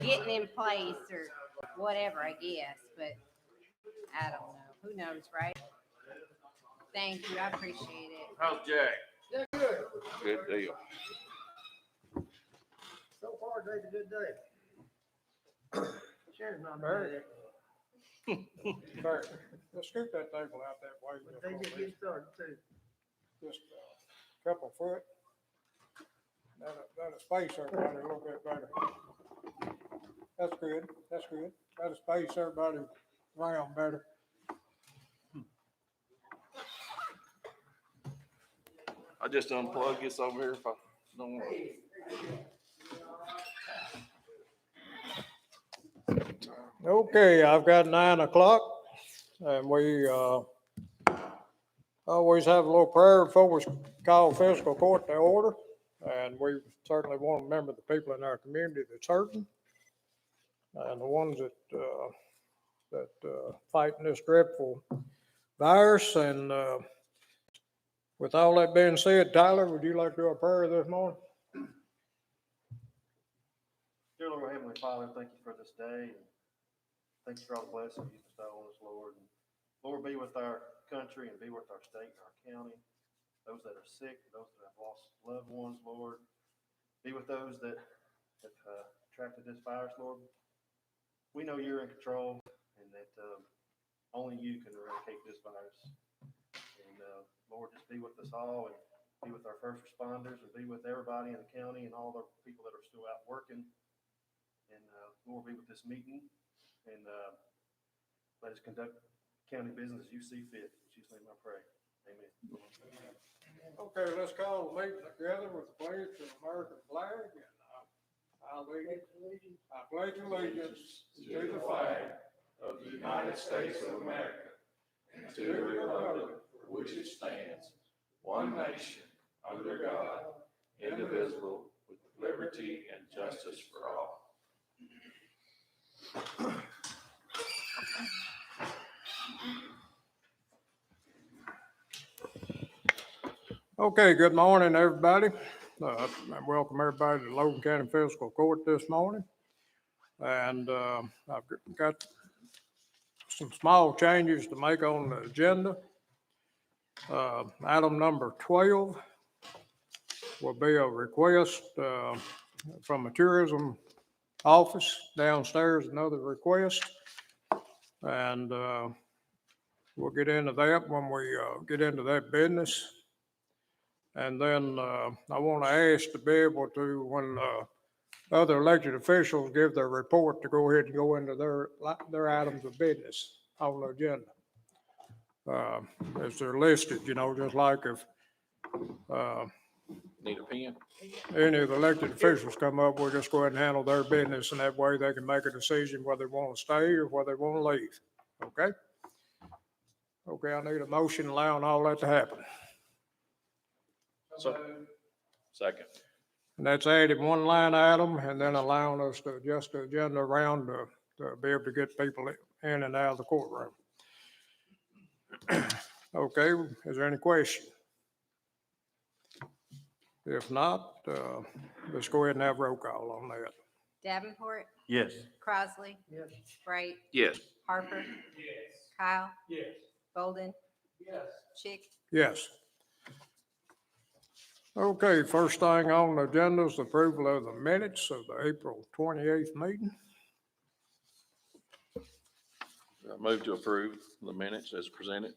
getting in place or whatever, I guess, but I don't know. Who knows, right? Thank you. I appreciate it. How's Jack? Yeah, good. Good deal. So far, today's a good day. Sharon's not married. Bert, let's scoot that table out that way. But they just get started too. Just a couple foot. That'll space everybody a little bit better. That's good. That's good. That'll space everybody around better. I just unplug this over here if I don't want. Okay, I've got 9 o'clock, and we always have a little prayer before we call fiscal court to order. And we certainly want to remember the people in our community that's hurting, and the ones that fighting this dreadful virus. And with all that being said, Tyler, would you like to do a prayer this morning? Dear Lord, Heavenly Father, thank you for this day. And thank you for all the blessings you bestow on us, Lord. And Lord, be with our country and be with our state and our county. Those that are sick, those that have lost loved ones, Lord. Be with those that have attracted this virus, Lord. We know you're in control and that only you can eradicate this virus. And Lord, just be with us all and be with our first responders and be with everybody in the county and all the people that are still out working. And Lord, be with this meeting and let us conduct county business as you see fit. In Jesus' name I pray. Amen. Okay, let's call the meeting together with the pledge to the American flag. And I pledge allegiance to the flag of the United States of America and to the republic for which it stands, one nation, under God, indivisible, with liberty and justice for all. Okay, good morning, everybody. I welcome everybody to Logan County Fiscal Court this morning. And I've got some small changes to make on the agenda. Item number 12 will be a request from the tourism office downstairs, another request. And we'll get into that when we get into that business. And then I want to ask to be able to, when other elected officials give their report, to go ahead and go into their items of business on the agenda. As they're listed, you know, just like if Need a pen? any of the elected officials come up, we'll just go ahead and handle their business, and that way they can make a decision whether they want to stay or whether they want to leave. Okay? Okay, I need a motion allowing all that to happen. So, second. And that's adding one line item and then allowing us to adjust the agenda around to be able to get people in and out of the courtroom. Okay, is there any question? If not, let's go ahead and have roll call on that. Davenport, Yes. Crosley, Yes. Bright, Yes. Harper, Yes. Kyle, Yes. Bolden, Yes. Chick. Yes. Okay, first thing on the agenda is the approval of the minutes of the April 28th meeting. I move to approve the minutes as presented.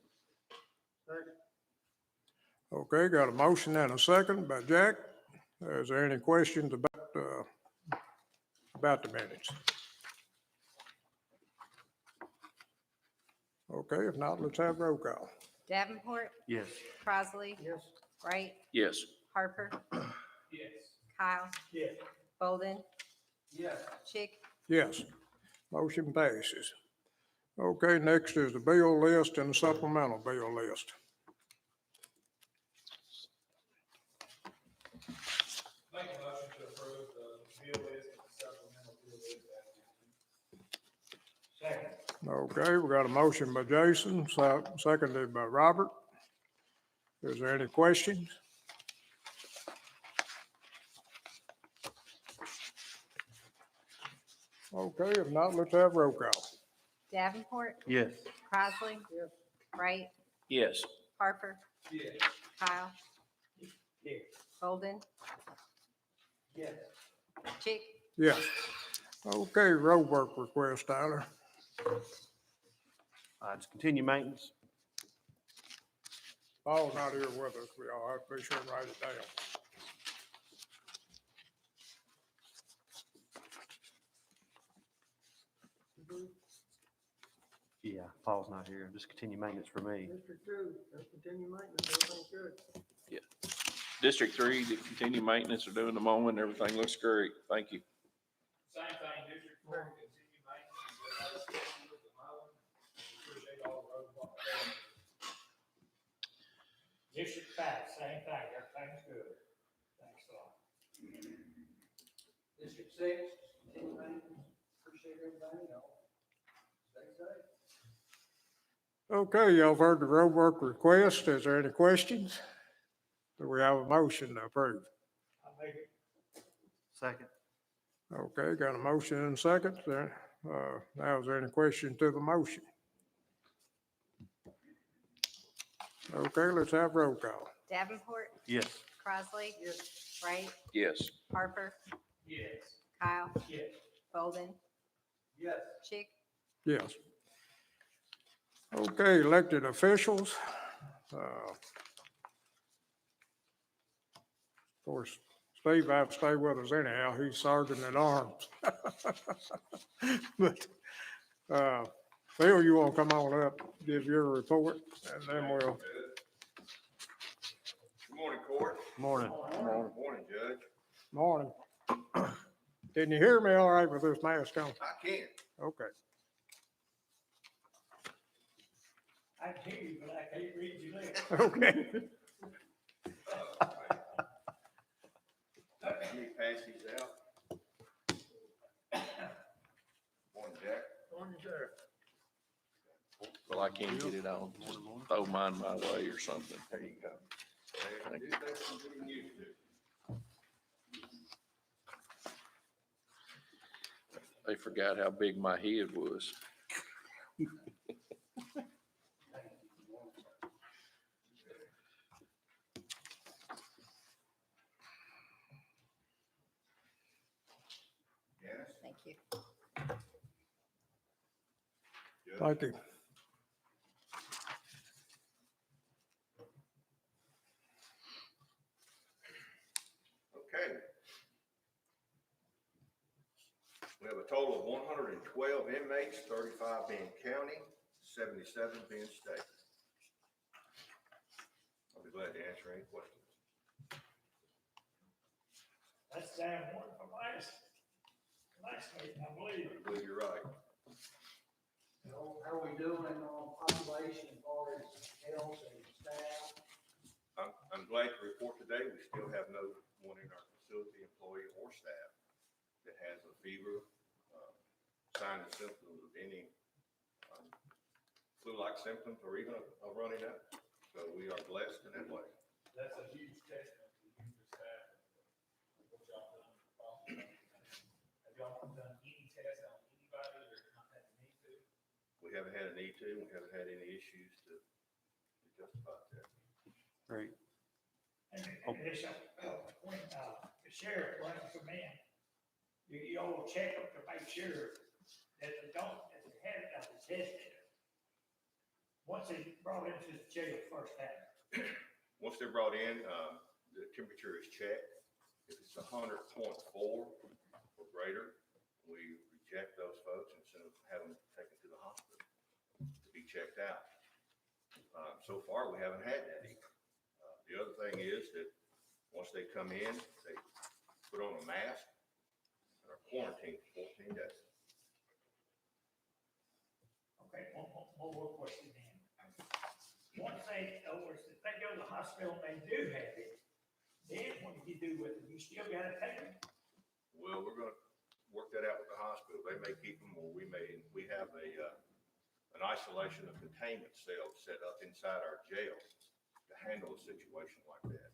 Okay, got a motion and a second by Jack. Is there any questions about the minutes? Okay, if not, let's have roll call. Davenport, Yes. Crosley, Yes. Bright, Yes. Harper, Yes. Kyle, Yes. Bolden, Yes. Chick. Yes, motion passes. Okay, next is the bill list and the supplemental bill list. Make a motion to approve the bill list and supplemental bill list. Second. Okay, we got a motion by Jason, seconded by Robert. Is there any questions? Okay, if not, let's have roll call. Davenport, Yes. Crossley, Yes. Wright, Yes. Harper, Yes. Kyle, Yes. Golden, Yes. Chick, Yes. Okay, road work request, Tyler. Just continue maintenance. Paul's not here with us. We all have to be sure and write it down. Yeah, Paul's not here. Just continue maintenance for me. District two, let's continue maintenance, everything's good. District 3, the continued maintenance are doing the mowing. Everything looks great. Thank you. Same thing, District 4, continue maintenance, everybody's happy with the mowing. Appreciate all the road work. District 5, same thing, everything's good. Thanks a lot. District six, continue maintenance, appreciate everybody, y'all. Stay safe. Okay, y'all have heard the road work request. Is there any questions? Do we have a motion to approve? I make it. Second. Okay, got a motion and a second. Now, is there any question to the motion? Okay, let's have roll call. Davenport, Yes. Crossley, Wright, Yes. Harper, Yes. Kyle, Yes. Golden, Yes. Chick, Yes. Okay, elected officials. Of course, Steve have to stay with us anyhow. He's sergeant at arms. But, Phil, you want to come on up, give your report, and then we'll, Good morning, Court. Morning. Morning, Judge. morning. Can you hear me all right with this mask on? I can. Okay. I can hear you, but I can't read your lips. Okay. Let me pass these out. Morning, Jack. Morning, sir. Well, I can't get it on. Just throw mine my way or something. There you go. Hey, do things I'm getting used to. They forgot how big my head was. Janice, thank you. Judge. Thank you. Okay. We have a total of 112 inmates, 35 being county, 77 being state. I'll be glad to answer any questions. That's down one from last meeting, I believe. I believe you're right. How are we doing on population as far as health and staff? I'm glad to report today, we still have no one in our facility, employee or staff, that has a fever, sign and symptoms of any flu-like symptoms or even a runny nose. So we are blessed in that way. That's a huge testament to you, the staff, and what y'all done. Have y'all done any tests on anybody or not had the need to? We haven't had a need to, we haven't had any issues to justify that. Great. And this, when, the sheriff runs them in, you all check them to make sure that they don't, that they haven't got the test in it. Once they brought into the jail first time. Once they're brought in, the temperature is checked. If it's 100.4 or greater, we reject those folks and have them taken to the hospital to be checked out. So far, we haven't had that either. The other thing is that once they come in, they put on a mask and are quarantined for 14 days. Okay, one more question then. Once they, in other words, if they go to the hospital and they do have it, then what do you do with it? You still gotta take them? Well, we're gonna work that out with the hospital. They may keep them, or we have an isolation of containment cell set up inside our jail to handle a situation like that.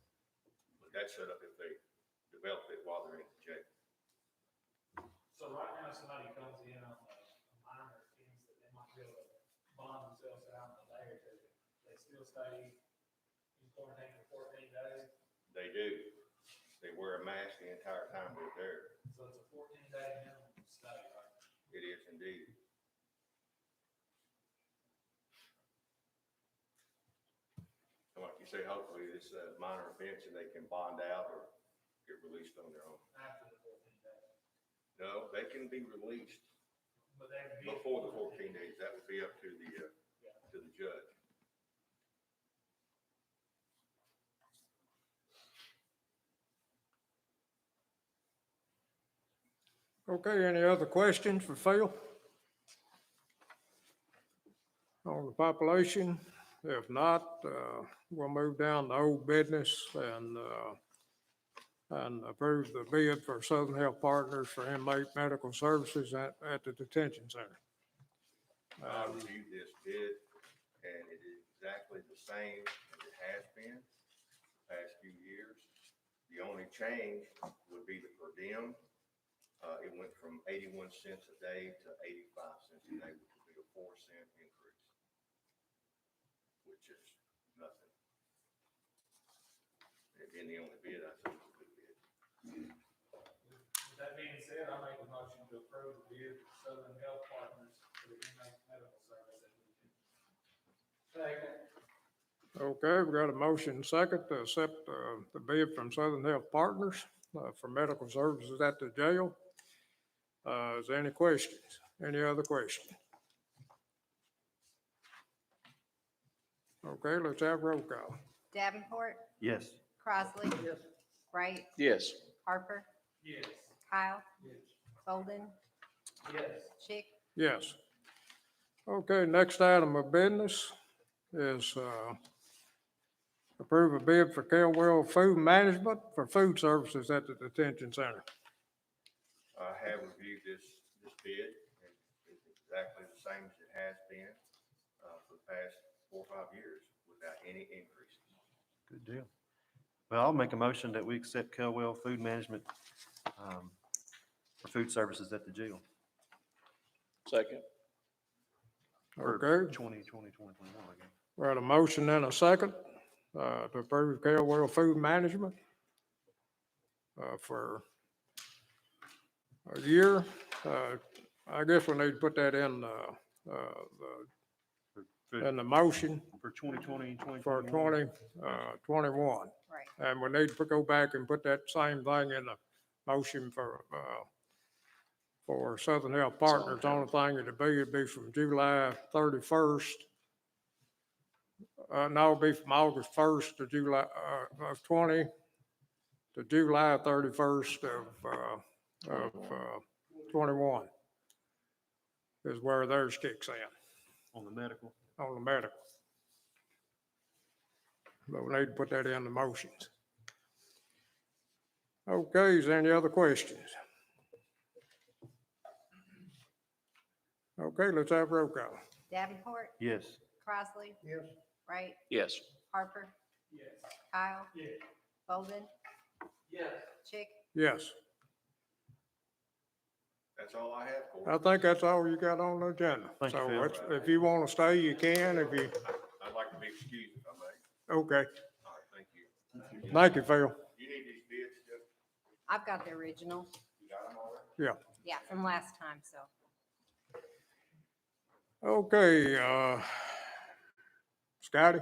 But that's set up if they develop it while they're in the jail. So right now, somebody comes bond themselves out in a day or two, they still stay in quarantine for 14 days. They do. They wear a mask the entire time they're there. So it's a 14-day minimum stay, right? It is indeed. And like you say, hopefully this minor offense and they can bond out or get released on their own. After the 14 days. No, they can be released But they would be. before the 14 days. That would be up to the judge. Okay, any other questions for Phil? On the population? If not, we'll move down to old business and approve the bid for Southern Health Partners for inmate medical services at the detention center. I reviewed this bid and it is exactly the same as it has been the past few years. The only change would be the per diem. It went from 81 cents a day to 85 cents a day, which would be a 4-cent increase, which is nothing. And being the only bid, I think it's a good bid. With that being said, I make a motion to approve the bid for Southern Health Partners for the inmate medical service at the detention. Second. Okay, we got a motion second to accept the bid from Southern Health Partners for medical services at the jail. Is there any questions? Any other questions? Okay, let's have roll call. Davenport, Yes. Crossley. Yes. Wright, Yes. Harper, Yes. Kyle, Yes. Bolden, Yes. Chick, Yes. Okay, next item of business is approve a bid for Kelwell Food Management for food services at the detention center. I have reviewed this bid and it's exactly the same as it has been for the past 4 or 5 years without any increases. Good deal. Well, I'll make a motion that we accept Kelwell Food Management for food services at the jail. Second. For Okay, 2021, I guess. we had a motion and a second to approve Kelwell Food Management for a year. I guess we need to put that in the motion For 2020, for 2021. right. And we need to go back and put that same thing in the motion for Southern Health Partners. The only thing it'd be from July 31st. No, it'd be from August 1st to July, of 20 to July 31st of 21 is where theirs kicks in on the medical. on the medical. But we need to put that in the motions. Okay, is there any other questions? Okay, let's have roll call. Davenport, Yes. Crossley. Yes. Wright, Yes. Harper, Yes. Kyle, Yes. Bolden, Yes. Chick, Yes, That's all I have for I you. think that's all you got on the agenda. Thank you, So Phil. if you want to stay, you can. If you, I'd like to be excused if I may. okay, All right, thank you. thank you, Phil. You need these bids, Jeff? I've got the original. You got them already? Yeah. Yeah, from last time, so. Okay, Scotty?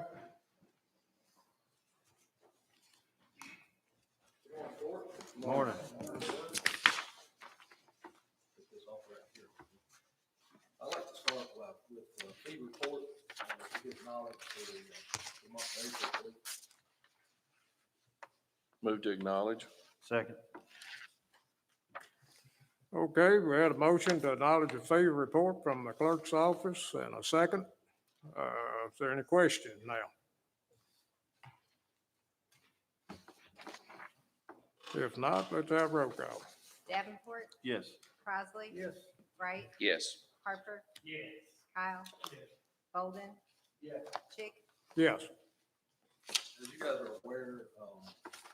Morning. I'd like to start with the fee report, to give knowledge to the month of April, please. Move to acknowledge. Second. Okay, we had a motion to acknowledge the fee report from the clerk's office and a second. Is there any questions now? If not, let's have roll call. Davenport, Yes. Crossley. Yes. Wright, Yes. Harper, Yes. Kyle, Yes. Bolden, Yes. Chick, Yes, As you guys are aware,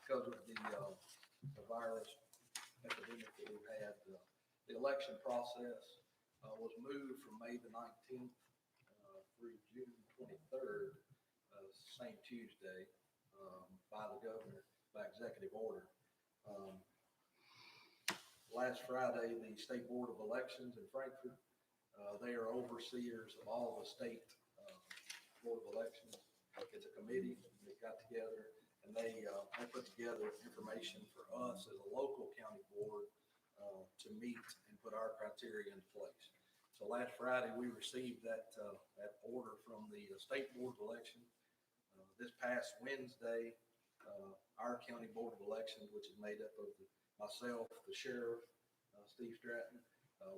because of the virus epidemic that we've had, the election process was moved from May the 19th through June 23rd, same Tuesday, by the governor, by executive order. Last Friday, the State Board of Elections in Frankfurt, they are overseers of all the state Board of Elections. It's a committee that got together, and they put together information for us as a local county board to meet and put our criteria into place. So last Friday, we received that order from the State Board of Elections. This past Wednesday, our county board of elections, which is made up of myself, the sheriff, Steve Stratton,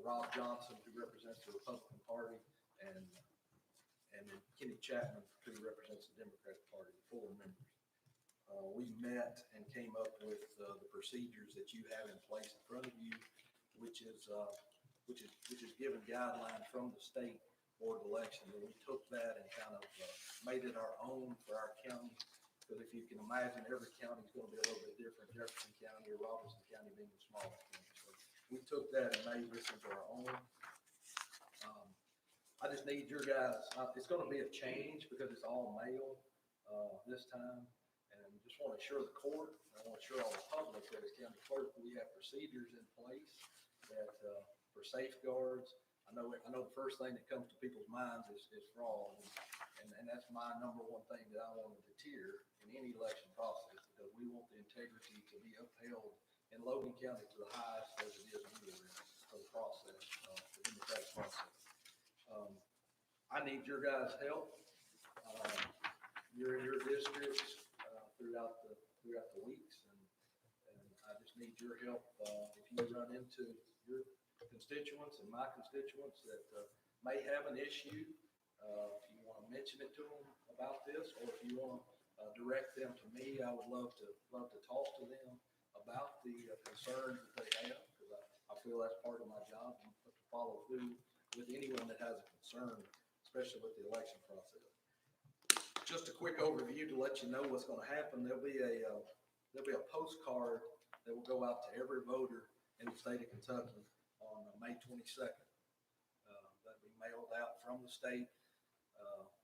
Rob Johnson, who represents the Republican Party, and then Kenny Chapman, who represents the Democratic Party, the 4 members. We met and came up with the procedures that you have in place in front of you, which is given guidelines from the State Board of Elections. And we took that and kind of made it our own for our county. Because if you can imagine, every county is going to be a little bit different. Jefferson County or Robinson County being the smallest county. So we took that and made this into our own. I just need your guys, it's going to be a change because it's all mail this time. And just want to assure the court, I want to assure all the public that as county clerk, we have procedures in place that for safeguards. I know the first thing that comes to people's minds is fraud. And that's my number one thing that I want to deter in any election process, because we want the integrity to be upheld in Logan County to the highest as it is anywhere for the process, the democratic process. I need your guys' help. You're in your districts throughout the weeks, and I just need your help. If you run into your constituents and my constituents that may have an issue, if you want to mention it to them about this, or if you want to direct them to me, I would love to talk to them about the concerns that they have, because I feel that's part of my job, to follow through with anyone that has a concern, especially with the election process. Just a quick overview to let you know what's going to happen. There'll be a postcard that will go out to every voter in the state of Kentucky on May 22nd. That'll be mailed out from the state.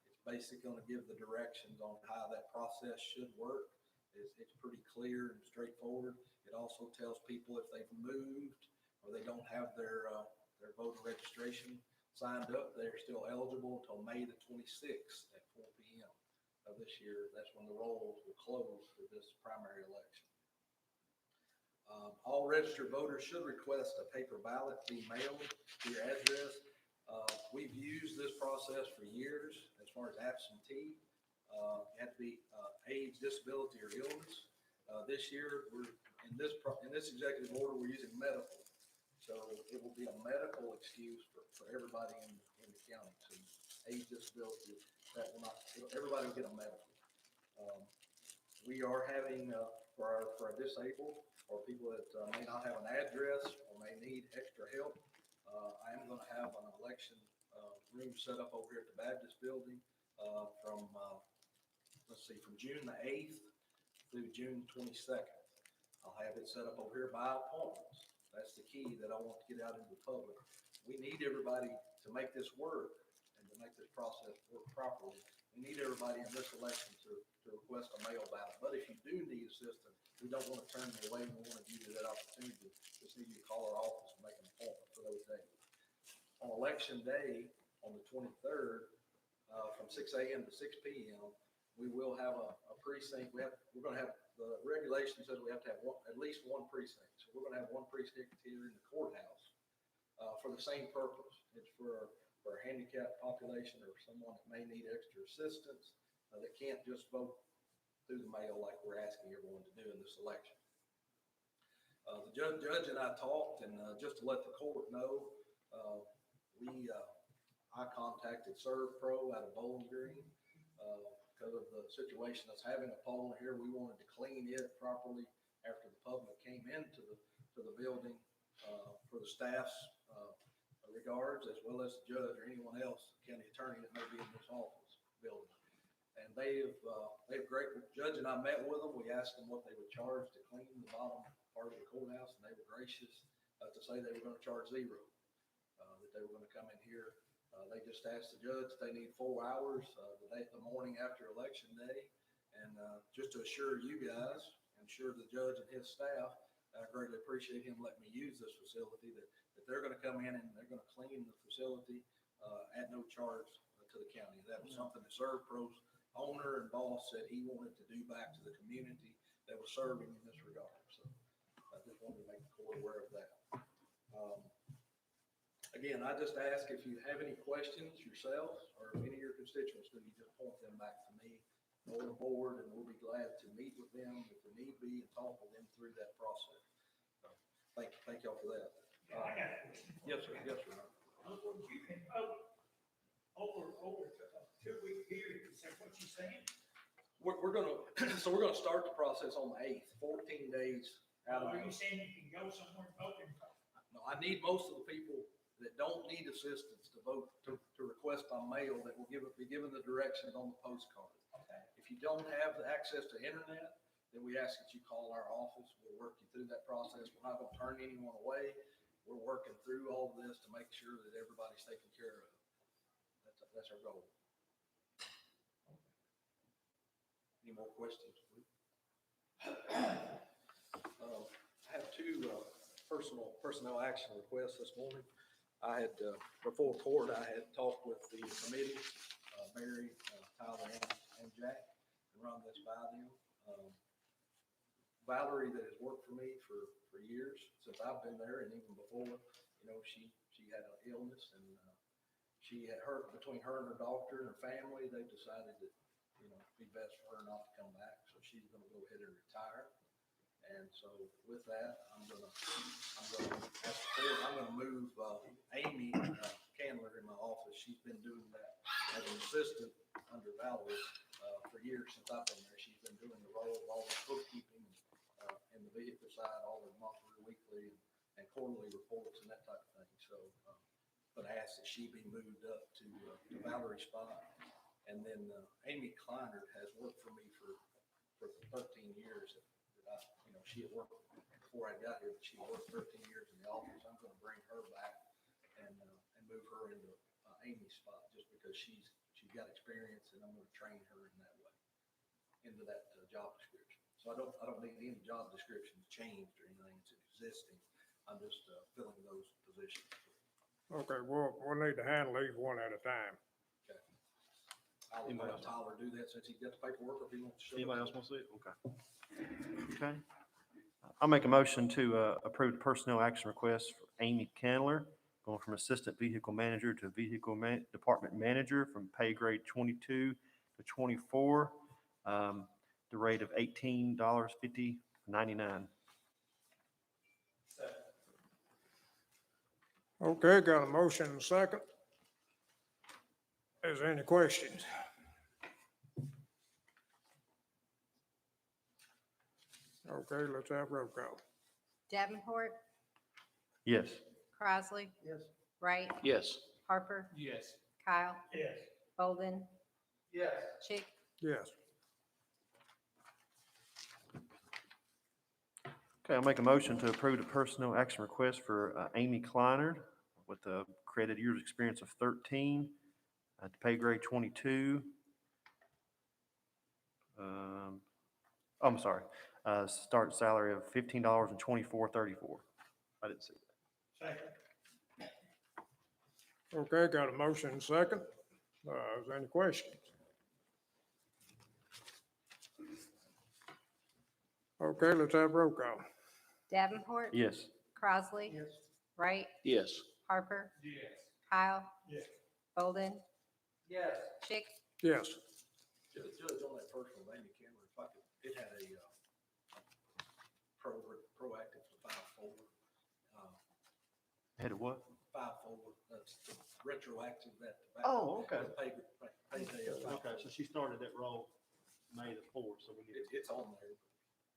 It's basically going to give the directions on how that process should work. It's pretty clear and straightforward. It also tells people if they've moved or they don't have their voter registration signed up, they're still eligible until May the 26th at 4 p.m. of this year. That's when the rolls will close for this primary election. All registered voters should request a paper ballot be mailed to your address. We've used this process for years as far as absentee. It had to be age, disability, or illness. This year, we're in this executive order, we're using medical. So it will be a medical excuse for everybody in the county. So age, disability, that will not, everybody will get a medical. We are having for our disabled or people that may not have an address or may need extra help. I am going to have an election room set up over here at the Baptist building from June the 8th through June 22nd. I'll have it set up over here by appointments. That's the key that I want to get out into the public. We need everybody to make this work and to make this process work properly. We need everybody in this election to request a mail ballot. But if you do need assistance, we don't want to turn you away. We want to give you that opportunity. Just need you to call our office and make an appointment for those days. On election day, on the 23rd, from 6 a.m. to 6 p.m., we will have a precinct. We're going to have, the regulation says we have to have at least one precinct. So we're going to have one precinct here in the courthouse for the same purpose. It's for a handicapped population or someone that may need extra assistance that can't just vote through the mail like we're asking everyone to do in this election. The judge and I talked, and just to let the court know, I contacted ServPro out of Bowling Green because of the situation that's having a poll here. We wanted to clean it properly after the public came into the building for the staff's regards, as well as the judge or anyone else, county attorney that may be in this office building. And they've great. The judge and I met with them. We asked them what they would charge to clean the bottom part of the courthouse, and they were gracious to say they were going to charge $0. That they were going to come in here They just asked the judge if they need 4 hours, the morning after election day. And, just to assure you guys, and assure the judge and his staff, I greatly appreciate him letting me use this facility, that they're gonna come in and they're gonna clean the facility, at no charge to the county. That was something that ServPro's owner and boss said he wanted to do back to the community that was serving in this regard. So I just wanted to make the court aware of that. Again, I just ask if you have any questions yourselves or any of your constituents, then you just point them back to me or the board, and we'll be glad to meet with them if there need be and talk with them through that process. So, thank y'all for that. Yeah, I got a question. Yes, sir. Yes, sir. You can vote over 2-week period, is that what you're saying? We're gonna, so we're gonna start the process on the 8th, 14 days out of. Are you saying you can go somewhere and vote and vote? No, I need most of the people that don't need assistance to vote, to request by mail that will be given the directions on the postcard. Okay. If you don't have the access to internet, then we ask that you call our office. We'll work you through that process. We're not gonna turn anyone away. We're working through all of this to make sure that everybody's taken care of. That's our goal. Any more questions, please? I have two personnel action requests this morning. I had, before court, I had talked with the committee, Mary, Tyler, and Jack, and run this by them. Valerie, that has worked for me for years, since I've been there, and even before, she had an illness, and she had between her and her doctor and her family, they decided that, it'd be best for her not to come back, so she's gonna go ahead and retire. And so with that, I'm gonna move, Amy Candler in my office. She's been doing that as an assistant under Valerie, for years since I've been there. She's been doing the role of all the bookkeeping, and the vehicle side, all the monthly, weekly, and quarterly reports and that type of thing. So, but I asked that she be moved up to Valerie's spot. And then, Amy Kleinert has worked for me for 13 years. She had worked before I got here, but she worked 13 years in the office. I'm gonna bring her back and move her into Amy's spot, just because she's got experience, and I'm gonna train her in that way, into that job description. So I don't need any job descriptions changed or anything. It's existing. I'm just filling those positions. Okay, well, we'll need to handle these one at a time. Okay. I'll let Tyler do that since he's got the paperwork, or if he wants to show. Anybody else want to see it? Okay. Okay. I'll make a motion to approve the personnel action request for Amy Candler, going from assistant vehicle manager to vehicle department manager from pay grade 22 to 24, the rate of $18.50.99. Okay, got a motion and a second. Is there any questions? Okay, let's have roll call. Davenport, Yes. Crossley. Yes. Wright, Yes. Harper, Yes. Kyle, Yes. Bolden, Yes. Chick, Yes. Okay, I'll make a motion to approve the personnel action request for Amy Kleinert with a credited years experience of 13, at the pay grade 22. I'm sorry, start salary of $15.2434. I didn't see that. Second. Okay, got a motion and a second. Is there any questions? Okay, let's have roll call. Davenport, Yes. Crossley. Yes. Wright, Yes. Harper, Yes. Kyle, Yes. Bolden, Yes. Chick, Yes. Judge, on that first one, Amy Cameron, if I could, it had a proactive to 5-4. Head of what? 5-4, that's retroactive that. Oh, okay. Payday of 5-4. Okay, so she started that role May the 4th, so we need to. It's on there.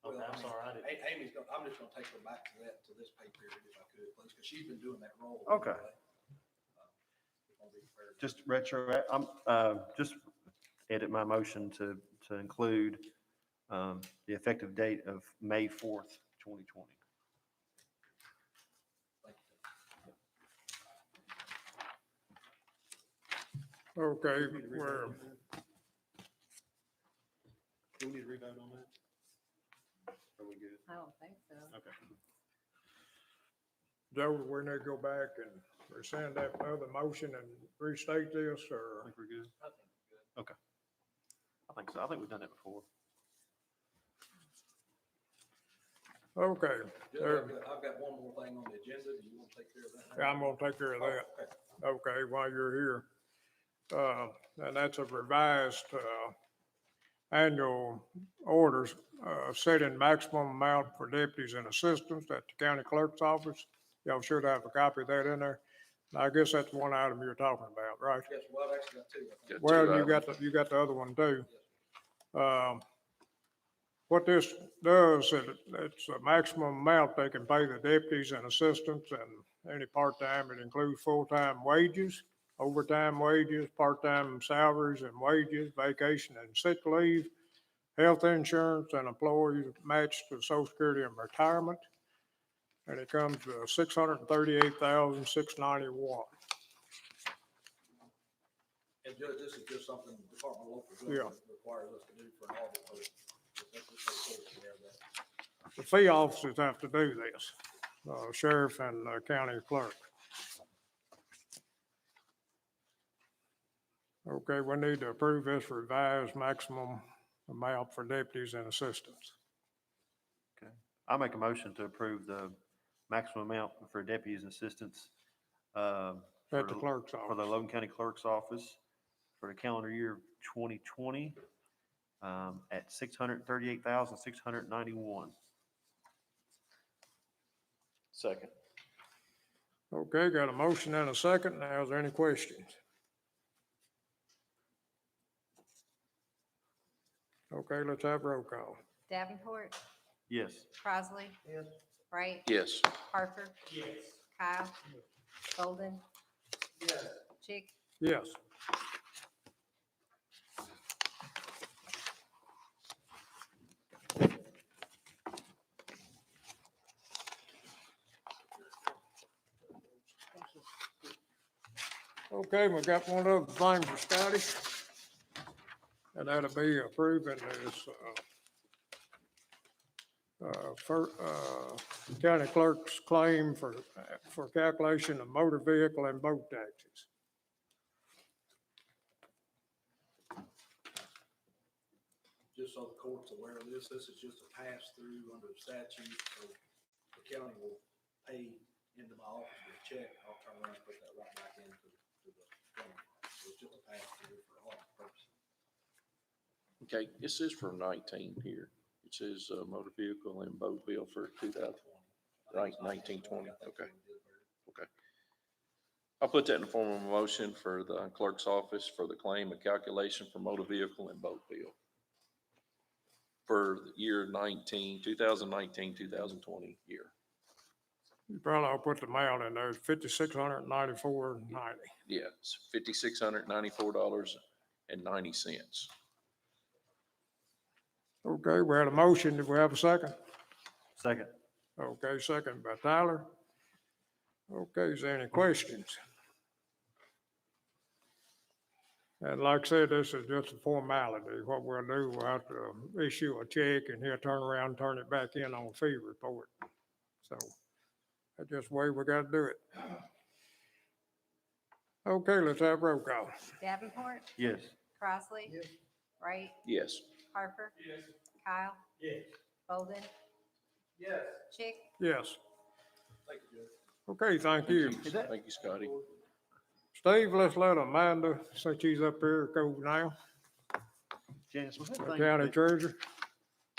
Okay, Well, I'm sorry, I didn't. Amy's gonna, I'm just gonna take her back to this pay period if I could, please, because she's been doing that role. Okay. anyway. It's gonna be fair. Just I'm, just edit my motion to include, the effective date of May 4th, 2020. Thank you. Okay, Do we need to we're, revote on that? Do we need to revote on that? Are we good? I don't think so. Okay. Joe, we need to go back and rescind that other motion and restate this, I or? think we're good. Okay. I think so. I think we've done it before. Okay, Judge, I've got one more thing on the agenda. Do you want to take care of that? I'm gonna take care of Oh, that. okay. Okay, while you're here. And that's a revised, annual orders, setting maximum amount for deputies and assistants at the county clerk's office. Y'all should have a copy of that in there. I guess that's one item you're talking about, right? Yes, well, I've actually got two. I think. Got Well, two you got the other one too. Yes. What this does, it's a maximum amount they can pay the deputies and assistants and any part-time. It includes full-time wages, overtime wages, part-time salaries and wages, vacation and sick leave, health insurance, and employees matched to Social Security and retirement. And it comes to $638,691. And Judge, this is just something the Department of Local Yeah. Government requires us to do for an audit. So that's just so cool to have that. The fee officers have to do this, sheriff and county clerk. Okay, we need to approve this revised maximum amount for deputies and assistants. Okay. I make a motion to approve the maximum amount for deputies and assistants, At the clerk's for the office. Logan County Clerk's Office for the calendar year 2020, at $638,691. Second. Okay, got a motion and a second. Now, is there any questions? Okay, let's have roll call. Davenport, Yes. Crossley. Yes. Wright, Yes. Harper, Yes. Kyle, Bolden, Yes. Chick, Yes. Okay, we got one other thing for Scotty. And that'll be approving this, county clerk's claim for calculation of motor vehicle and boat taxes. Just so the court's aware of this, this is just a pass-through under the statute, so the county will pay into my office with a check, I'll turn around and put that right back into the county. So it's just a pass-through for all purposes. Okay, this is for 19 here. It says motor vehicle and boat bill for 2000, right, 1920, okay. Okay. I'll put that in the form of a motion for the clerk's office for the claim and calculation for motor vehicle and boat bill for the year 2019, 2020 year. You probably ought to put the amount in there, $5,694.90. Yeah, it's $5,694.90. Okay, we had a motion. Did we have a second? Second. Okay, second by Tyler. Okay, is there any questions? And like I said, this is just a formality. What we'll do, we'll have to issue a check and he'll turn around and turn it back in on fee report. So that's just the way we gotta do it. Okay, let's have roll call. Davenport, Yes. Crossley. Wright, Yes. Yes. Harper, Kyle, Yes. Bolden, Yes. Chick, Yes. Thank you, Judge. Okay, thank you. Thank you, Scotty. Steve, let's let Amanda, since she's up here, go now, Janice, was that the thing county that- treasurer.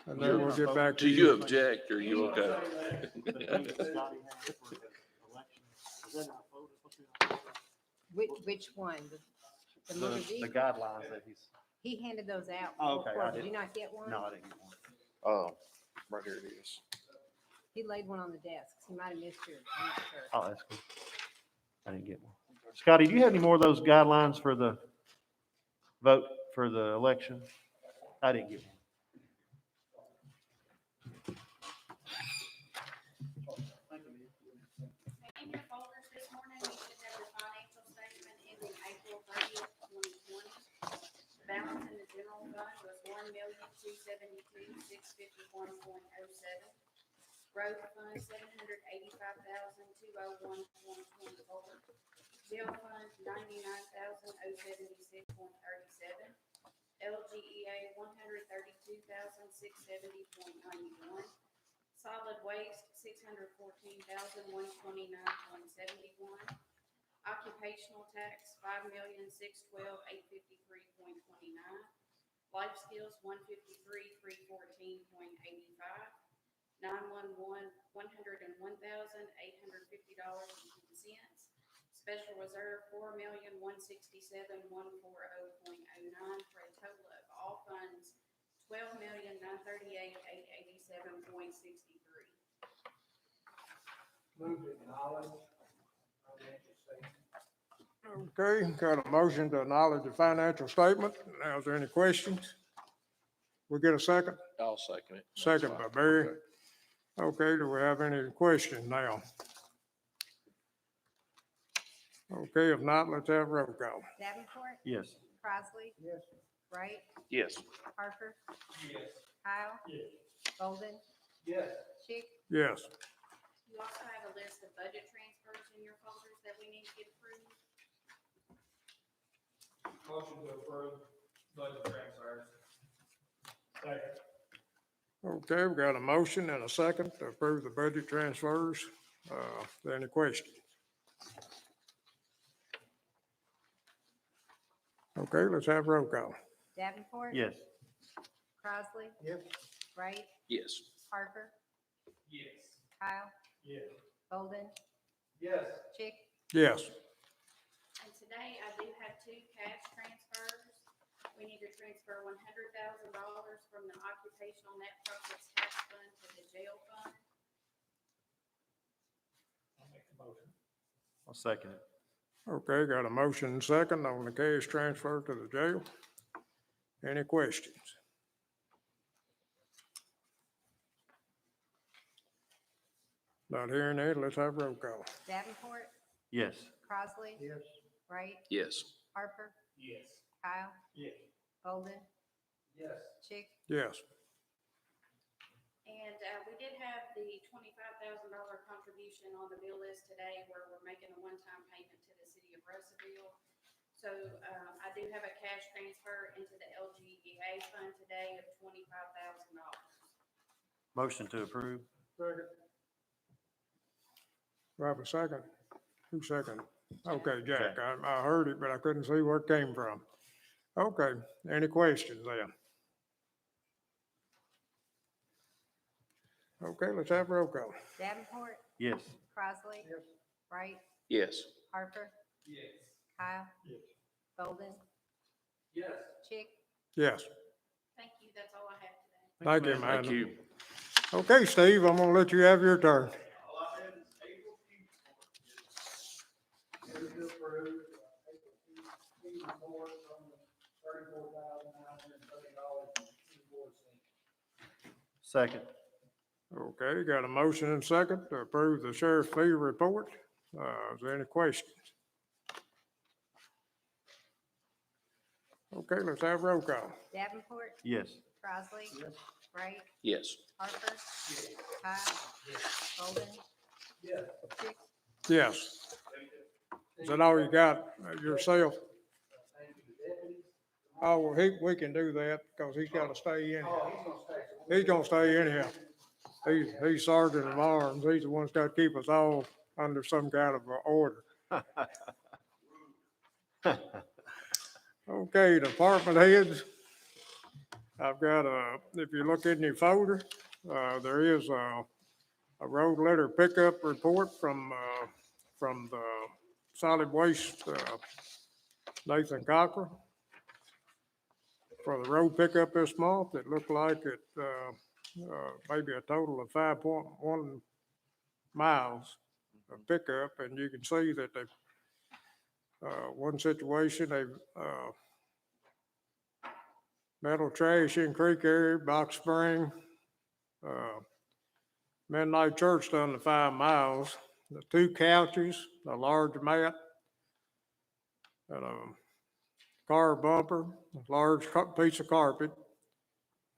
And then we'll get back to Do you you. object or you okay? the thing that Scotty had for the election, was that in our folder? What's in our folder? which one? The motor The vehicle? guidelines that he's, He handed those out. Oh, okay, before. I Did you didn't- not get one? no, I didn't get one. Oh, right here it is. He laid one on the desk. He might have missed yours. I'm not sure. Oh, that's good. I didn't get one. Scotty, do you have any more of those guidelines for the vote for the election? I didn't get one. In your folders this morning, you should have the financial statement ending April 30th, 2020. Road fund, $785,201.24. Jail fund, $99,076.37. LGEA, $132,670.91. Solid waste, $614,129.71. Occupational tax, $5,612,853.29. Life skills, $153,314.85. 911, $101,850.10. Special reserve, $4,167,140.09, for a total of all funds, $12,938,887.63. Move to acknowledge financial statement. Okay, got a motion to acknowledge the financial statement. Now, is there any questions? We get a second? I'll second it. Second by Barry. Okay. Okay, do we have any questions now? Okay, if not, let's have roll call. Davenport, Yes. Crossley, Yes. Wright, Yes. Harper, Yes. Kyle, Yes. Bolden, Yes. Chick. Yes. You also have a list of budget transfers in your folders that we need to get approved. Motion to approve budget transfers. Second. Okay, we got a motion and a second to approve the budget transfers. Is there any questions? Okay, let's have roll call. Davenport. Yes. Crossley, Yes. Wright, Yes. Harper, Yes. Kyle, Yes. Bolden, Yes. Chick. Yes. And today I do have two cash transfers. We need to transfer $100,000 from the occupational net profits tax fund to the jail fund. I'll make the motion. I'll second it. Okay, got a motion and second on the cash transfer to the jail. Any questions? Not hearing any, let's have roll call. Davenport, Yes. Crossley, Yes. Wright, Yes. Harper, Yes. Kyle, Yes. Bolden, Yes. Chick. Yes. And we did have the $25,000 contribution on the bill list today, where we're making a one-time payment to the city of Russellville. So I do have a cash transfer into the LGEA fund today of $25,000. Motion to approve? Second. Do I have a second? Who seconded? Okay, Jack, I heard it, but I couldn't see where it came from. Okay, any questions then? Okay, let's have roll call. Davenport, Yes. Crossley, Yes. Wright, Yes. Harper, Yes. Kyle, Yes. Bolden, Yes. Chick. Yes. Thank you, that's all I have today. Thank you, Thank man. you. Okay, Steve, I'm gonna let you have your turn. All I have is April Move to approve April fee report from $34,930.24. Second. Okay, got a motion and second to approve the sheriff's fee report. Is there any questions? Okay, let's have roll call. Davenport, Yes. Crossley, Wright, Yes. Harper, Kyle, Bolden, Yes. Chick. Yes. Is that all you got yourself? Thank you, deputies. Oh, well, we can do that because he's got to stay in. Oh, he's gonna stay. He's gonna stay in here. He's sergeant of arms. He's the one's got to keep us all under some kind of a order. Okay, department heads. I've got if you look in your folder, there is a road letter pickup report from the solid waste, Nathan Cocker. For the road pickup this month, it looked like it, maybe a total of 5.1 miles of pickup, and you can see that they, one situation, they, metal trash in creek area, Box Spring, Midnight Church done the 5 miles, the 2 couches, a large mat, and a car bumper, a large piece of carpet,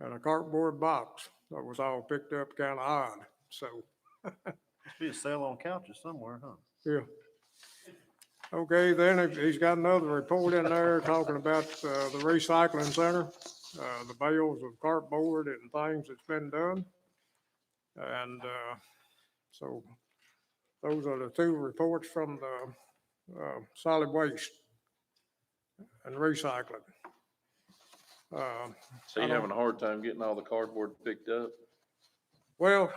and a cardboard box. That was all picked up kind of odd. so, Must be a sale on couches somewhere, huh? yeah. Okay, then he's got another report in there talking about the recycling center, the bales of cardboard and things that's been done. And so those are the two reports from the solid waste and recycling. So you're having a hard time getting all the cardboard picked up? Well,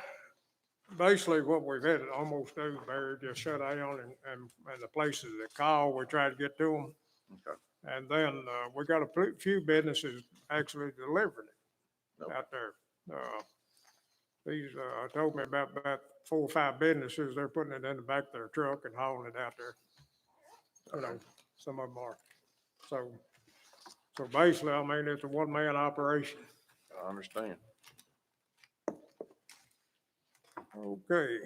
basically what we've had to almost do, Barry, just shut down and the places that call, we try to get to them. Okay. And then we got a few businesses actually delivering it Okay. out there. These told me about 4 or 5 businesses, they're putting it in the back of their truck and hauling it out there. You know, some of them are. So basically, I mean, it's a one-man operation. I understand. Okay,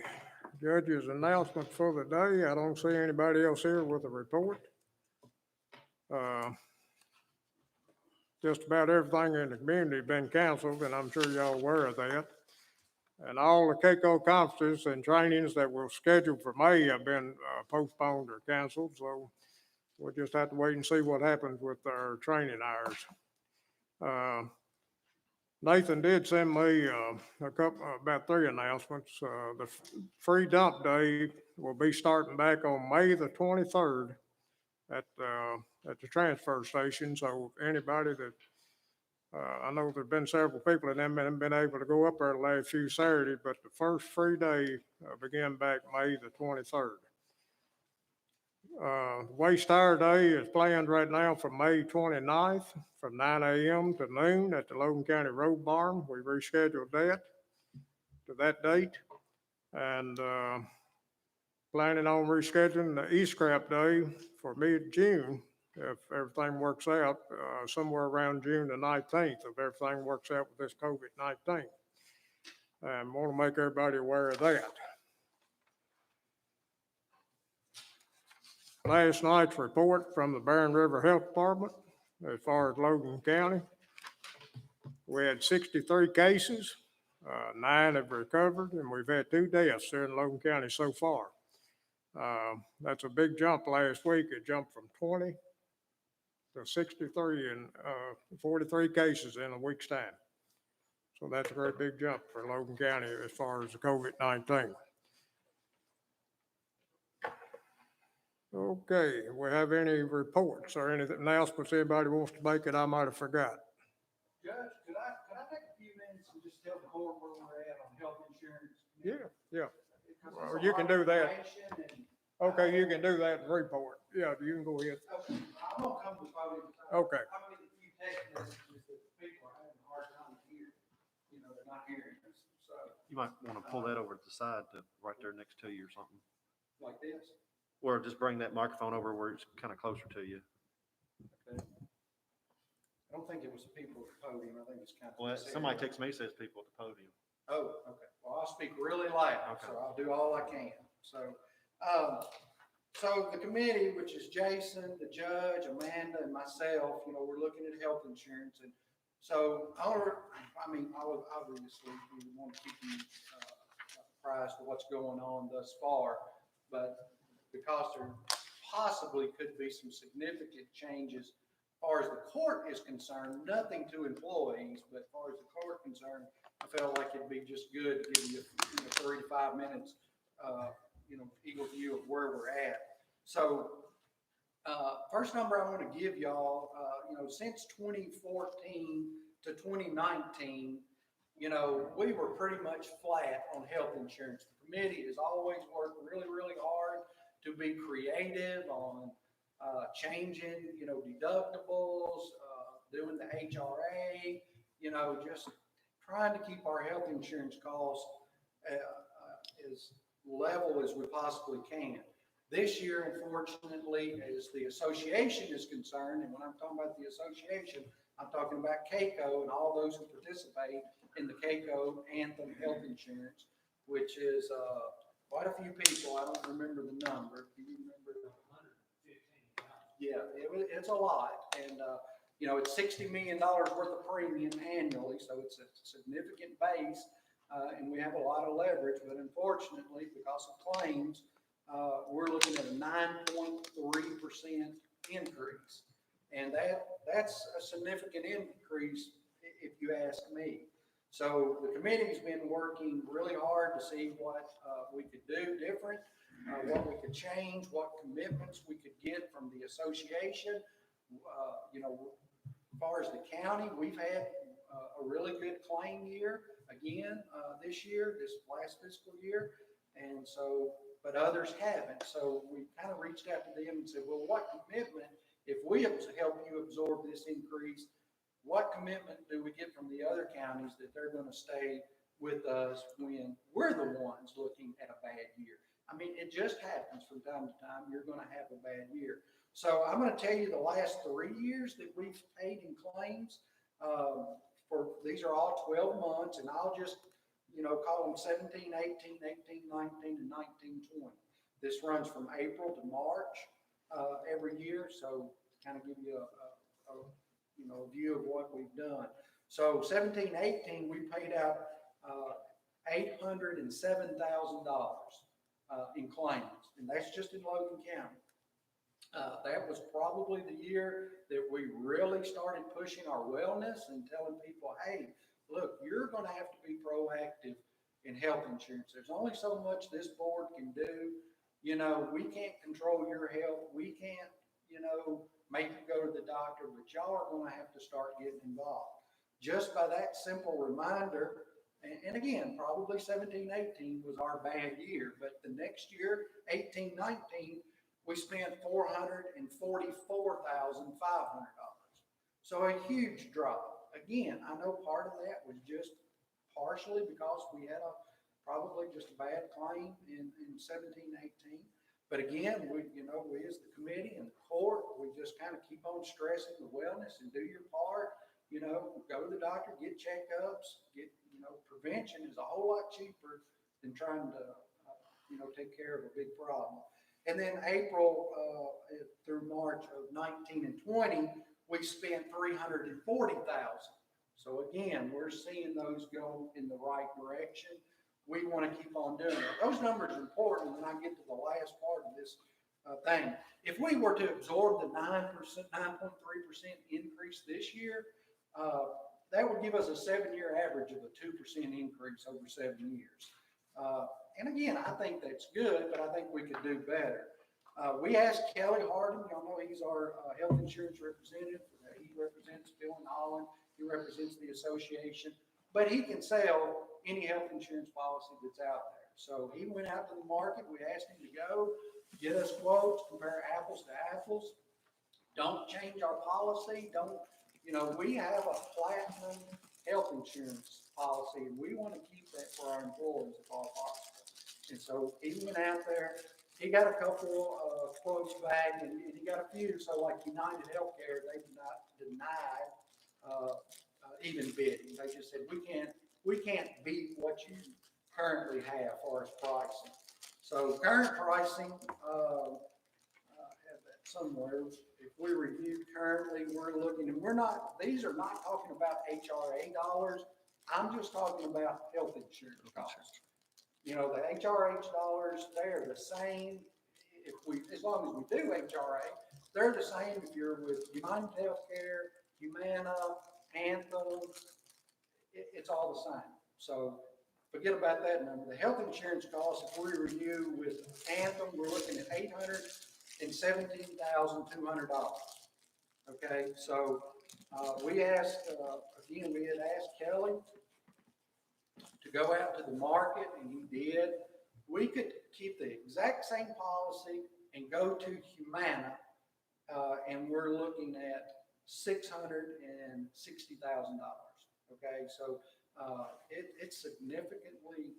judge's announcement for the day. I don't see anybody else here with a report. Just about everything in the community has been canceled, and I'm sure y'all aware of that. And all the KCO conferences and trainings that were scheduled for May have been postponed or canceled, so we'll just have to wait and see what happens with our training hours. Nathan did send me about 3 announcements. The free dump day will be starting back on May the 23rd at the transfer station. So anybody that, I know there've been several people that haven't been able to go up there the last few Saturdays, but the first free day begin back May the 23rd. Waste Hour Day is planned right now for May 29th from 9 a.m. to noon at the Logan County Road Barn. We rescheduled that to that date. And planning on rescheduling the E-Scrap Day for mid-June, if everything works out, somewhere around June the 19th, if everything works out with this COVID-19. And want to make everybody aware of that. Last night's report from the Barren River Health Department, as far as Logan County, we had 63 cases, 9 have recovered, and we've had 2 deaths here in Logan County so far. That's a big jump last week. It jumped from 20 to 63 and 43 cases in a week's time. So that's a very big jump for Logan County as far as the COVID-19. Okay, we have any reports or any announcements anybody wants to make that I might have forgot? Judge, could I take a few minutes and just tell the court where we're at on health insurance? Yeah. Because Well, it's a you lot can of do that. information and- Okay, you can do that in report. Yeah, you can go ahead. Okay, I'm gonna come to the podium. Okay. I'm getting a few text messages that people are having a hard time hearing, they're not hearing us, so, You might want to pull that over to the side to right there next to you or something. like this. Or just bring that microphone over where it's kind of closer to you. Okay. I don't think it was the people at the podium, I think it's kind of. Well, somebody texts me, says people at the podium. Oh, okay. Well, I'll speak really loud, Okay. so I'll do all I can. So the committee, which is Jason, the judge, Amanda, and myself, we're looking at health insurance. And so obviously, we want to keep you apprised of what's going on thus far. But because there possibly could be some significant changes as far as the court is concerned, nothing to employees, but as far as the court is concerned, I felt like it'd be just good to give you 3 to 5 minutes, eagle view of where we're at. So, first number I want to give y'all, since 2014 to 2019, we were pretty much flat on health insurance. The committee has always worked really, really hard to be creative on changing, deductibles, doing the HRA, just trying to keep our health insurance costs as level as we possibly can. This year, unfortunately, as the association is concerned, and when I'm talking about the association, I'm talking about KCO and all those who participate in the KCO Anthem Health Insurance, which is quite a few people. I don't remember the number. Do you remember? 115. Yeah, it's a lot. And, it's $60 million worth of premium annually, so it's a significant base. and we have a lot of leverage, but unfortunately, because of claims, we're looking at a 9.3% increase. And that's a significant increase if you ask me. So the committee's been working really hard to see what we could do different, what we could change, what commitments we could get from the association. You know, as far as the county, we've had a really good claim year again this year, this last fiscal year. And so, but others haven't. So we kind of reached out to them and said, well, what commitment, if we help you absorb this increase, what commitment do we get from the other counties that they're going to stay with us when we're the ones looking at a bad year? I mean, it just happens from time to time. You're going to have a bad year. So I'm going to tell you the last 3 years that we've paid in claims. These are all 12 months, and I'll just, you know, call them 17, 18, 18, 19, and 19, 20. This runs from April to March every year, so kind of give you a view of what we've done. So 17, 18, we paid out $807,000 in claims, and that's just in Logan County. That was probably the year that we really started pushing our wellness and telling people, hey, look, you're going to have to be proactive in health insurance. There's only so much this board can do. You know, we can't control your health. We can't, you know, make you go to the doctor, but y'all are going to have to start getting involved. Just by that simple reminder, and again, probably 17, 18 was our bad year, but the next year, 18, 19, we spent $444,500. So a huge drop. Again, I know part of that was just partially because we had probably just a bad claim in 17, 18. But again, we as the committee and the court, we just kind of keep on stressing the wellness and do your part. You know, go to the doctor, get checkups, prevention is a whole lot cheaper than trying to, take care of a big problem. And then April through March of 19 and 20, we spent $340,000. So again, we're seeing those go in the right direction. We want to keep on doing it. Those numbers are important, and I get to the last part of this thing. If we were to absorb the 9.3% increase this year, that would give us a 7-year average of a 2% increase over 7 years. And again, I think that's good, but I think we could do better. We asked Kelly Hardin, y'all know he's our health insurance representative. He represents Phil and Holland. He represents the association, but he can sell any health insurance policy that's out there. So he went out to the market. We asked him to go get us quotes, compare apples to apples. Don't change our policy. We have a platinum health insurance policy, and we want to keep that for our employees if all possible. And so he went out there. He got a couple of quotes back, and he got a few. So like United Healthcare, they denied even bidding. They just said, we can't beat what you currently have as far as pricing. So current pricing, I have that somewhere. If we review currently, we're looking, and these are not talking about HRA dollars. I'm just talking about health insurance costs. The HRH dollars, they're the same as long as we do HRA, they're the same if you're with United Healthcare, Humana, Anthem, it's all the same. So forget about that number. The health insurance costs, if we review with Anthem, we're looking at $817,200. Okay, so we asked, again, we had asked Kelly to go out to the market, and he did. We could keep the exact same policy and go to Humana, and we're looking at $660,000. Okay, so it's significantly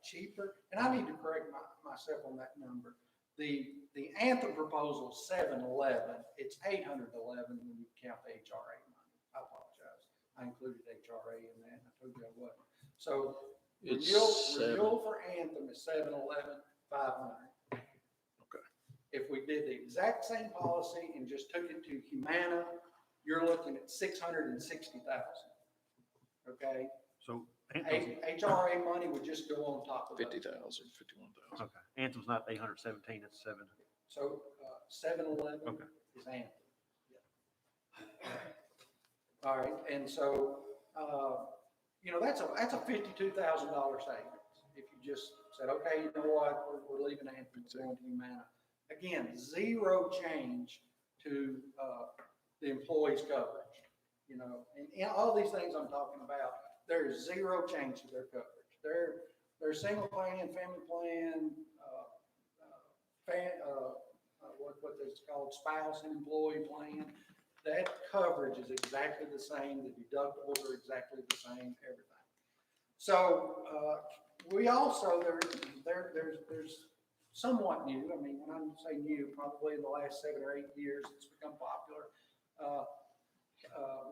cheaper, and I need to correct myself on that number. The Anthem proposal is $711. It's $811 when you count the HRA money. I apologize. I included HRA in that. I told you I wasn't. So renewal for Anthem is $711,500. Okay. If we did the exact same policy and just took it to Humana, you're looking at $660,000. Okay. So HRA money would just go on top of that. 50,000, 51,000. Okay, Anthem's not 817, it's 7. So, 711 Okay. is Anthem. All right, and so, you know, that's a $52,000 savings. If you just said, okay, you know what, we're leaving Anthem, going to Humana. Again, zero change to, the employee's coverage, you know, and all these things I'm talking about, there's zero change to their coverage. Their single plan, family plan, what is called spouse and employee plan, that coverage is exactly the same, the deductibles are exactly the same, everything. So, we also, there's somewhat new, I mean, when I say new, probably in the last 7 or 8 years, it's become popular.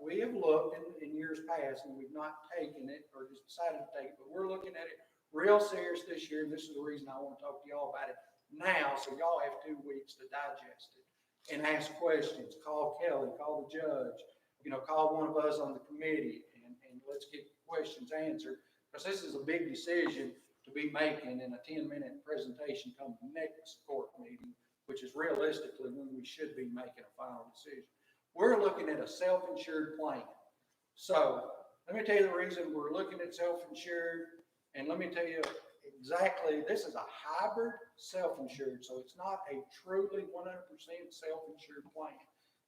We have looked in years past and we've not taken it or just decided to take it, but we're looking at it real serious this year. And this is the reason I want to talk to y'all about it now. So y'all have 2 weeks to digest it and ask questions. Call Kelly, call the judge, you know, call one of us on the committee and let's get questions answered. Because this is a big decision to be making in a 10-minute presentation come the next court meeting, which is realistically when we should be making a final decision. We're looking at a self-insured plan. So let me tell you the reason we're looking at self-insured, and let me tell you exactly, this is a hybrid self-insured, so it's not a truly 100% self-insured plan.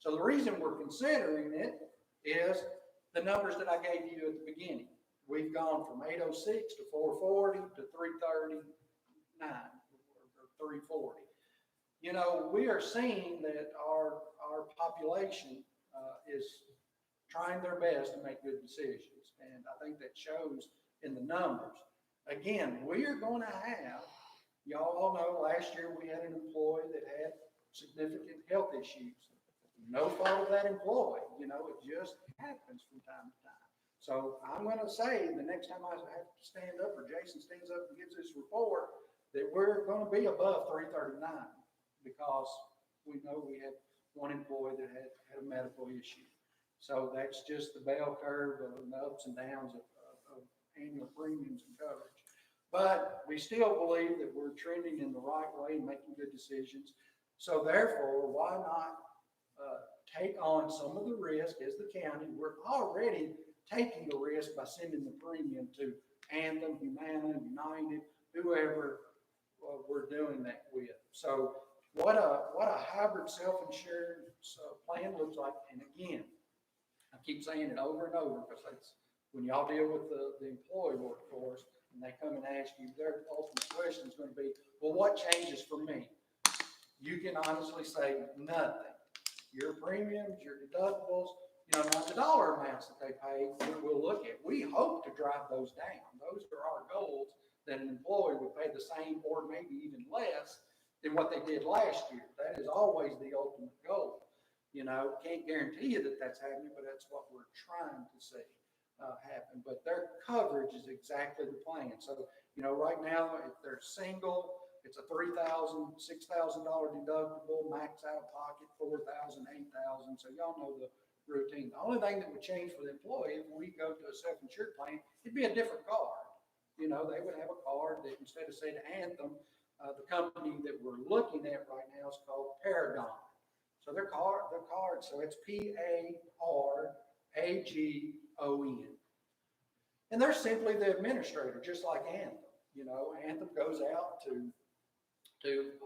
So the reason we're considering it is the numbers that I gave you at the beginning. We've gone from 806 to 440 to 339 or 340. You know, we are seeing that our population is trying their best to make good decisions. And I think that shows in the numbers. Again, we are going to have, y'all all know last year we had an employee that had significant health issues. No fault of that employee, you know, it just happens from time to time. So I'm going to say the next time I have to stand up or Jason stands up and gives this report that we're going to be above 339 because we know we had one employee that had a medical issue. So that's just the bell curve of the ups and downs of annual premiums and coverage. But we still believe that we're trending in the right way and making good decisions. So therefore, why not take on some of the risk as the county? We're already taking the risk by sending the premium to Anthem, Humana, United, whoever we're doing that with. So what a hybrid self-insurance plan looks like. And again, I keep saying it over and over because that's when y'all deal with the employee workforce and they come and ask you, their ultimate question is going to be, well, what changes for me? You can honestly say nothing. Your premiums, your deductibles, you know, not the dollar amounts that they pay, we'll look at. We hope to drive those down. Those are our goals, that an employee would pay the same or maybe even less than what they did last year. That is always the ultimate goal. You know, can't guarantee you that that's happening, but that's what we're trying to see happen. But their coverage is exactly the plan. So, you know, right now, if they're single, it's a $3,000, $6,000 deductible, max out of pocket, $4,000, $8,000. So y'all know the routine. The only thing that would change for the employee, if we go to a self-insured plan, it'd be a different card. You know, they would have a card that instead of saying Anthem, the company that we're looking at right now is called Paragon. So their card, so it's Paragon. And they're simply the administrator, just like Anthem. You know, Anthem goes out to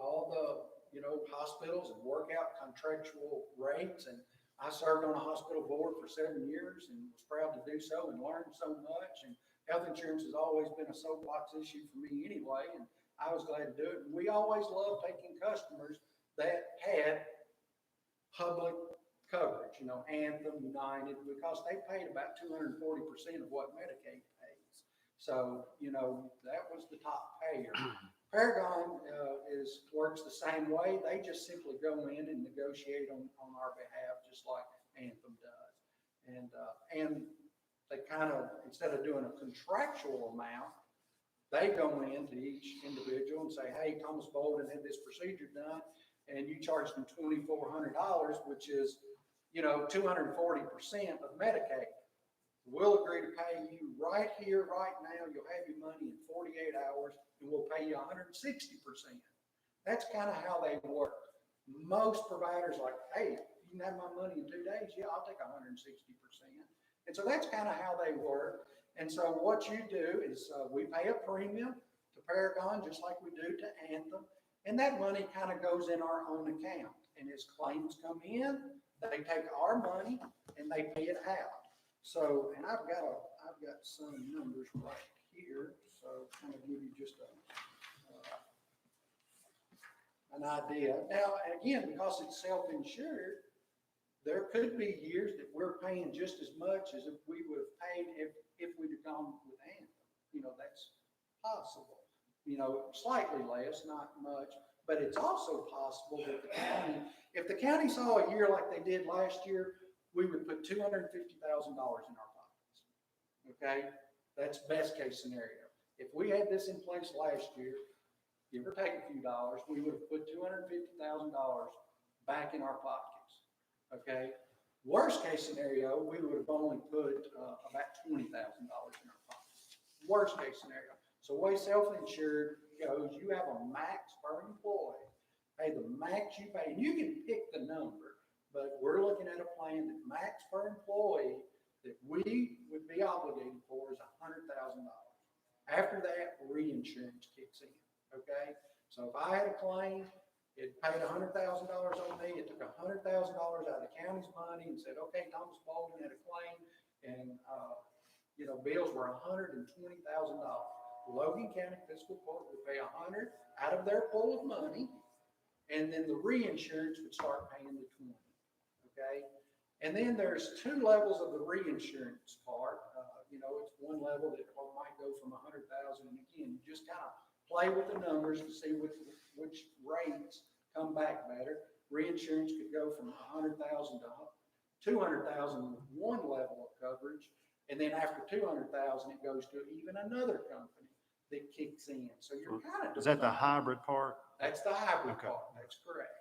all the, you know, hospitals and work out contractual rates. And I served on a hospital board for 7 years and was proud to do so and learned so much. And health insurance has always been a soapbox issue for me anyway, and I was glad to do it. And we always loved taking customers that had public coverage, you know, Anthem, United, because they paid about 240% of what Medicaid pays. So, you know, that was the top payer. Paragon works the same way. They just simply go in and negotiate on our behalf, just like Anthem does. And they kind of, instead of doing a contractual amount, they go into each individual and say, hey, Thomas Bolden had this procedure done, and you charged them $2,400, which is, you know, 240% of Medicaid. we'll agree to pay you right here, right now. You'll have your money in 48 hours, and we'll pay you 160%. That's kind of how they work. Most providers like, hey, you can have my money in 2 days. Yeah, I'll take 160%. And so that's kind of how they work. And so what you do is we pay a premium to Paragon, just like we do to Anthem. And that money kind of goes in our own account. And as claims come in, they take our money and they pay it out. So, and I've got some numbers right here. So kind of give you just an idea. Now, again, because it's self-insured, there could be years that we're paying just as much as if we would have paid if we'd have gone with Anthem. That's possible. Slightly less, not much, but it's also possible that the county, if the county saw a year like they did last year, we would put $250,000 in our pockets. Okay? That's best case scenario. If we had this in place last year, give or take a few dollars, we would have put $250,000 back in our pockets. Okay? Worst case scenario, we would have only put about $20,000 in our pockets. Worst case scenario. So the way self-insured goes, you have a max per employee. Pay the max you pay, and you can pick the number, but we're looking at a plan that max per employee that we would be obligated for is $100,000. After that, reinsurance kicks in. Okay, so if I had a claim, it paid $100,000 on me. It took $100,000 out of the county's money and said, okay, Thomas Bolden had a claim, and bills were $120,000. Logan County Fiscal Court would pay $100 out of their pool of money, and then the reinsurance would start paying the $20. Okay, and then there's two levels of the reinsurance part. It's one level that might go from $100,000, and again, you just kind of play with the numbers to see which rates come back better. Reinsurance could go from $100,000 to $200,000 with one level of coverage, and then after $200,000, it goes to even another company that kicks in. So you're kind of Is that the hybrid part? That's the hybrid Okay. part. That's correct.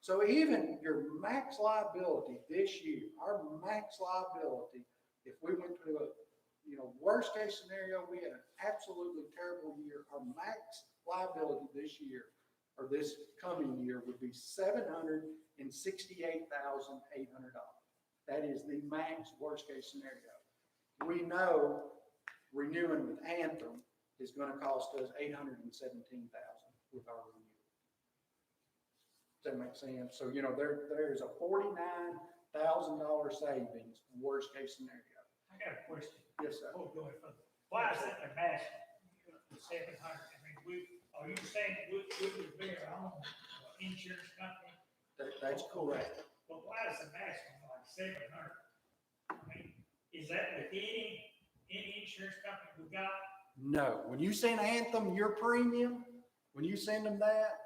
So even your max liability this year, our max liability, if we went to a worst case scenario, we had an absolutely terrible year, our max liability this year or this coming year would be $768,800. That is the max worst case scenario. We know renewing with Anthem is going to cost us $817,000 with our renewal. Does that make sense? So, there's a $49,000 savings, worst case scenario. I got a question. Yes, sir. Before we go any further. Why is that the maximum, the 700? I mean, are you saying we would be our own insurance company? That's correct. But why is the maximum like 700? I mean, is that with any insurance company we got? No, when you send Anthem your premium, when you send them that,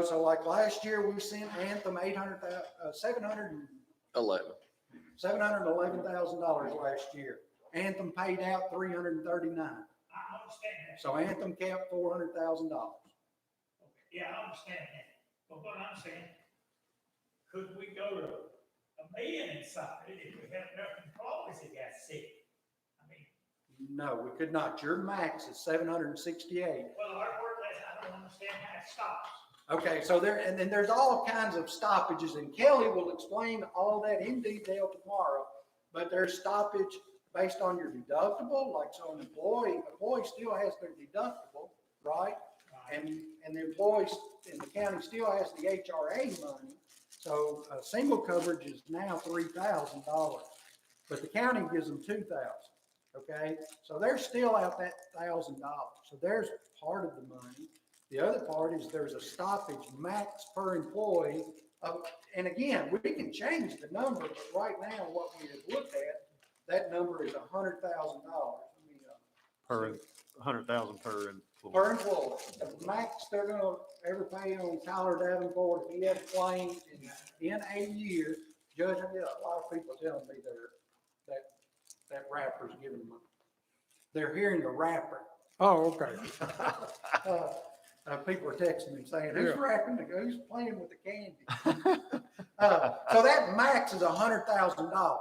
so like last year we sent Anthem $711,000 last year. Anthem paid out $339,000. I understand that. So Anthem kept $400,000. Yeah, I understand that. But what I'm saying, could we go to $1 million inside it if we had enough employees that got sick? I mean, No, we could not. Your max is 768. well, our work, I don't understand how it stops. Okay, so and then there's all kinds of stoppages, and Kelly will explain all that in detail tomorrow. But there's stoppage based on your deductible, like so an employee still has their deductible, right? And the employees in the county still has the HRA money. So single coverage is now $3,000, but the county gives them $2,000. Okay, so they're still out that $1,000. So there's part of the money. The other part is there's a stoppage max per employee. And again, we can change the number, but right now what we have looked at, that number is $100,000. Per 100,000 per employee. Per employee. The max they're gonna ever pay on Tyler Davenport, if he has a claim in a year, Judge, I get a lot of people telling me that rapper's giving them money. They're hearing the rapper. Oh, okay. People are texting me saying, who's Yeah. rapping? Who's playing with the candy? So that max is $100,000.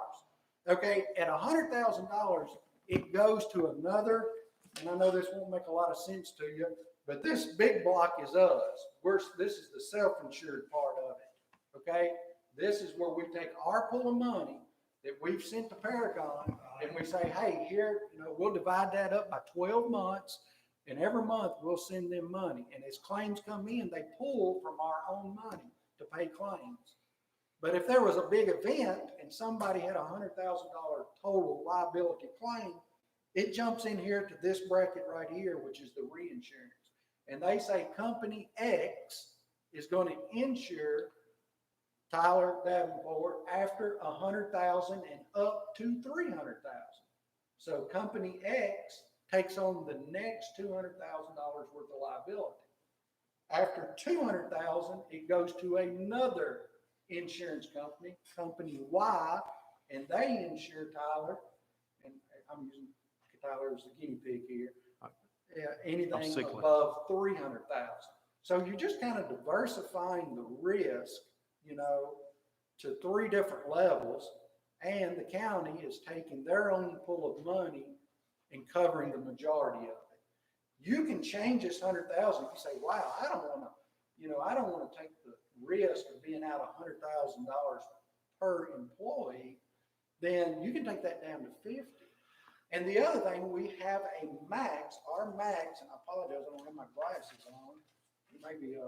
Okay, at $100,000, it goes to another, and I know this won't make a lot of sense to you, but this big block is us. This is the self-insured part of it, okay? This is where we take our pool of money that we've sent to Paragon, and we say, hey, here, we'll divide that up by 12 months, and every month we'll send them money. And as claims come in, they pull from our own money to pay claims. But if there was a big event and somebody had a $100,000 total liability claim, it jumps in here to this bracket right here, which is the reinsurance. And they say company X is going to insure Tyler Davenport after $100,000 and up to $300,000. So company X takes on the next $200,000 worth of liability. After $200,000, it goes to another insurance company, company Y, and they insure Tyler, and I'm using Tyler as the guinea pig here, anything above $300,000. So you're just kind of diversifying the risk, to 3 different levels, and the county is taking their own pool of money and covering the majority of it. You can change this $100,000 if you say, wow, I don't want to take the risk of being out $100,000 per employee, then you can take that down to 50. And the other thing, we have a max, our max, and I apologize, I don't have my glasses on. Maybe I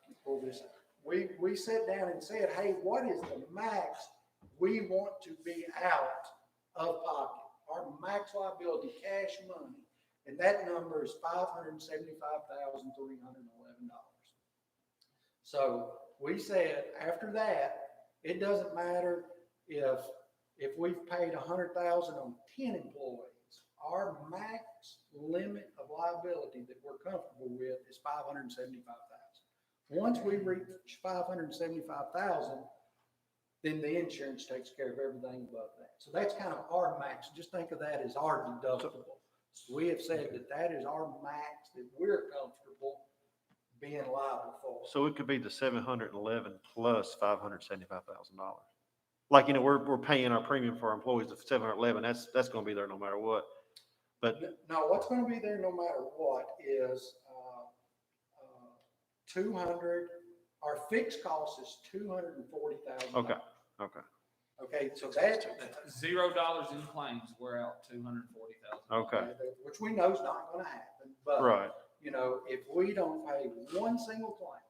can pull this out. We sat down and said, hey, what is the max we want to be out of pocket? Our max liability cash money, and that number is $575,311. So we said after that, it doesn't matter if we've paid $100,000 on 10 employees. Our max limit of liability that we're comfortable with is $575,000. Once we reach $575,000, then the insurance takes care of everything above that. So that's kind of our max. Just think of that as our deductible. We have said that is our max that we're comfortable being liable for. So it could be the 711 plus $575,000. Like, we're paying our premium for our employees of 711. That's going to be there no matter what. But no, what's going to be there no matter what is 200. Our fixed cost is $240,000. Okay. Okay, so that $0 in claims, we're out $240,000. Okay. which we know is not going to happen. But Right. If we don't pay one single claim,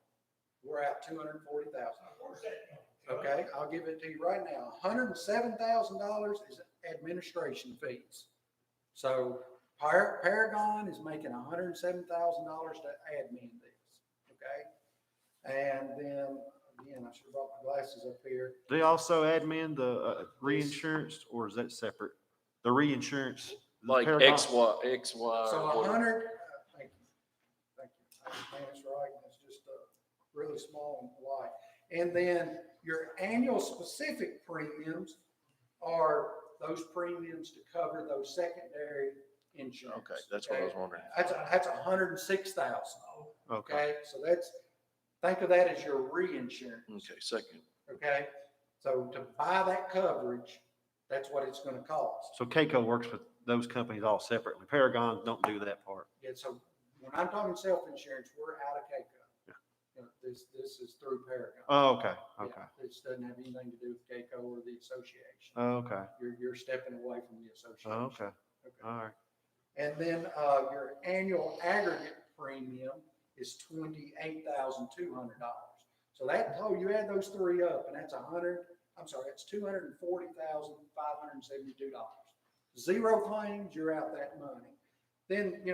we're out $240,000. Where's that going? Okay, I'll give it to you right now. $107,000 is administration fees. So Paragon is making $107,000 to admin this. Okay, and then again, I should have brought my glasses up here. They also admin the reinsurance, or is that separate? The reinsurance, Like Paragon- XY. So whatever. 100. Thank you. That's right. It's just really small and light. And then your annual specific premiums are those premiums to cover those secondary insurance. Okay, that's what I was wondering. That's 106,000. Okay. Okay, so think of that as your reinsurance. Okay, second. Okay, so to buy that coverage, that's what it's going to cost. So Keiko works with those companies all separately. Paragon don't do that part. Yeah, so when I'm talking self-insurance, we're out of Keiko. This is through Paragon. Oh, okay. Yeah, Okay. this doesn't have anything to do with Keiko or the association. Oh, okay. You're stepping away from the association. Oh, okay. All right. And then your annual aggregate premium is $28,200. So you add those 3 up, and that's it's $240,572. 0 claims, you're out that money. Then,